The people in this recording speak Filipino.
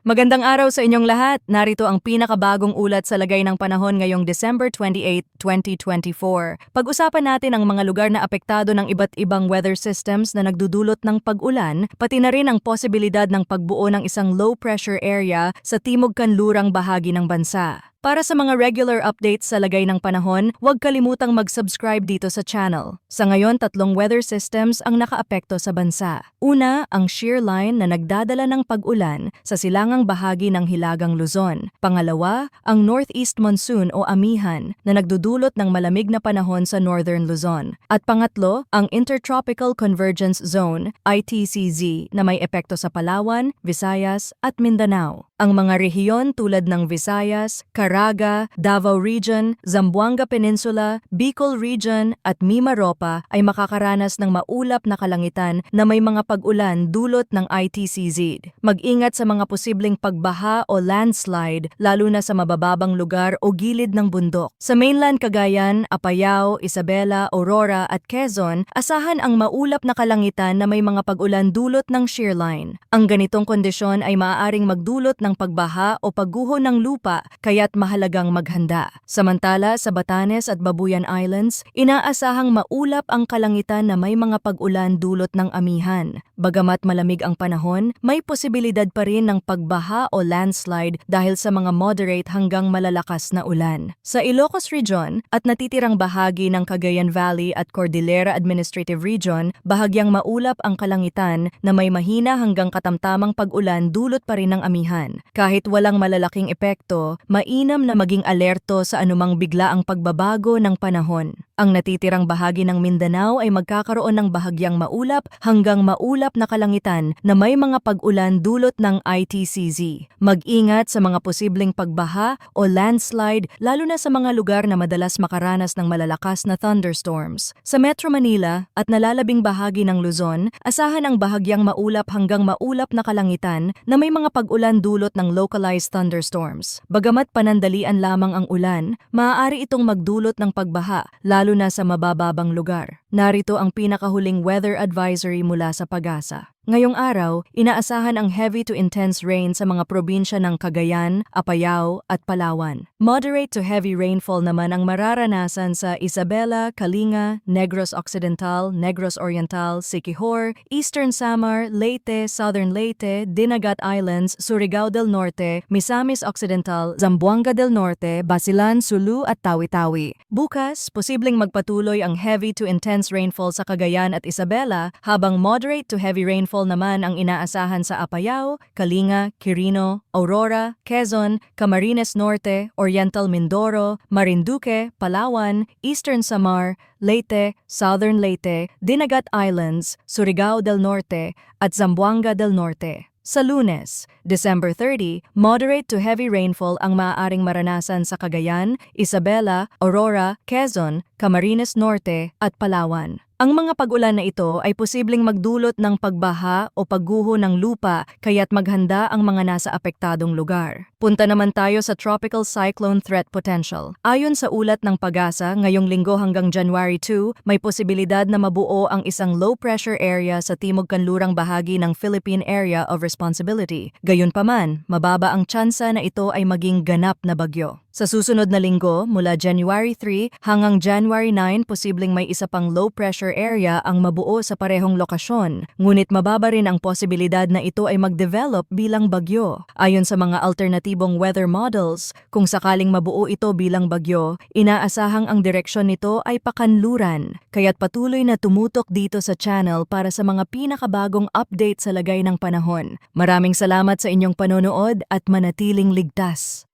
Magandang araw sa inyong lahat. Narito ang pinakabagong ulat sa lagay ng panahon ngayong December 28, 2024. Pag-usapan natin ang mga lugar na apektado ng iba't ibang weather systems na nagdudulot ng pag-ulan, pati na rin ang posibilidad ng pagbuo ng isang low-pressure area sa timog kanlurang bahagi ng bansa. Para sa mga regular updates sa lagay ng panahon, huwag kalimutang mag-subscribe dito sa channel. Sa ngayon, 3 weather systems ang nakaapekto sa bansa. Una, ang shear line na nagdadala ng pag-ulan sa silangang bahagi ng Hilagang Luzon. Pangalawa, ang northeast monsoon o amihan na nagdudulot ng malamig na panahon sa northern Luzon. At pangatlo, ang Intertropical Convergence Zone, ITCZ, na may epekto sa Palawan, Visayas at Mindanao. Ang mga rehiyon tulad ng Visayas, Caraga, Davao Region, Zamboanga Peninsula, Bicol Region at Mimaropa ay makakaranas ng maulap na kalangitan na may mga pag-ulan dulot ng ITCZ. Mag-ingat sa mga posibleng pagbaha o landslide lalo na sa mabababang lugar o gilid ng bundok. Sa mainland Cagayan, Apayao, Isabela, Aurora at Quezon, asahan ang maulap na kalangitan na may mga pag-ulan dulot ng shear line. Ang ganitong kondisyon ay maaaring magdulot ng pagbaha o pagguho ng lupa kaya't mahalagang maghanda. Samantala sa Batanes at Babuyan Islands, inaasahang maulap ang kalangitan na may mga pag-ulan dulot ng amihan. Bagamat malamig ang panahon, may posibilidad pa rin ng pagbaha o landslide dahil sa mga moderate hanggang malalakas na ulan. Sa Ilocos Region at natitirang bahagi ng Cagayan Valley at Cordillera Administrative Region, bahagyang maulap ang kalangitan na may mahina hanggang katamtamang pag-ulan dulot pa rin ng amihan. Kahit walang malalaking epekto, mainam na maging alerto sa anumang biglaang pagbabago ng panahon. Ang natitirang bahagi ng Mindanao ay magkakaroon ng bahagyang maulap hanggang maulap na kalangitan na may mga pag-ulan dulot ng ITCZ. Mag-ingat sa mga posibleng pagbaha o landslide lalo na sa mga lugar na madalas makaranas ng malalakas na thunderstorms. Sa Metro Manila at nalalabing bahagi ng Luzon, asahan ang bahagyang maulap hanggang maulap na kalangitan na may mga pag-ulan dulot ng localized thunderstorms. Bagamat panandalian lamang ang ulan, maaari itong magdulot ng pagbaha, lalo na sa mabababang lugar. Narito ang pinakahuling weather advisory mula sa Pag-asa. Ngayong araw, inaasahan ang heavy to intense rain sa mga probinsya ng Cagayan, Apayao at Palawan. Moderate to heavy rainfall naman ang mararanasan sa Isabela, Kalinga, Negros Occidental, Negros Oriental, Siquijor, Eastern Samar, Leyte, Southern Leyte, Dinagat Islands, Surigao del Norte, Misamis Occidental, Zamboanga del Norte, Basilan, Sulu at Tawi-Tawi. Bukas, posibleng magpatuloy ang heavy to intense rainfall sa Cagayan at Isabela, habang moderate to heavy rainfall naman ang inaasahan sa Apayao, Kalinga, Quirino, Aurora, Quezon, Camarines Norte, Oriental Mindoro, Marinduque, Palawan, Eastern Samar, Leyte, Southern Leyte, Dinagat Islands, Surigao del Norte at Zamboanga del Norte. Sa Lunes, December 30, moderate to heavy rainfall ang maaaring maranasan sa Cagayan, Isabela, Aurora, Quezon, Camarines Norte at Palawan. Ang mga pag-ulan na ito ay posibleng magdulot ng pagbaha o pagguho ng lupa kaya't maghanda ang mga nasa apektadong lugar. Punta naman tayo sa Tropical Cyclone Threat Potential. Ayon sa ulat ng Pag-asa, ngayong linggo hanggang January 2, may posibilidad na mabuo ang isang low-pressure area sa timog kanlurang bahagi ng Philippine Area of Responsibility. Gayunpaman, mababa ang tsansa na ito ay maging ganap na bagyo. Sa susunod na linggo, mula January 3 hanggang January 9, posibleng may isa pang low-pressure area ang mabuo sa parehong lokasyon. Ngunit mababa rin ang posibilidad na ito ay mag-develop bilang bagyo. Ayon sa mga alternatibong weather models, kung sakaling mabuo ito bilang bagyo, inaasahang ang direksyon nito ay pakanluran. Kaya't patuloy na tumutok dito sa channel para sa mga pinakabagong update sa lagay ng panahon. Maraming salamat sa inyong panonood at manatiling ligtas.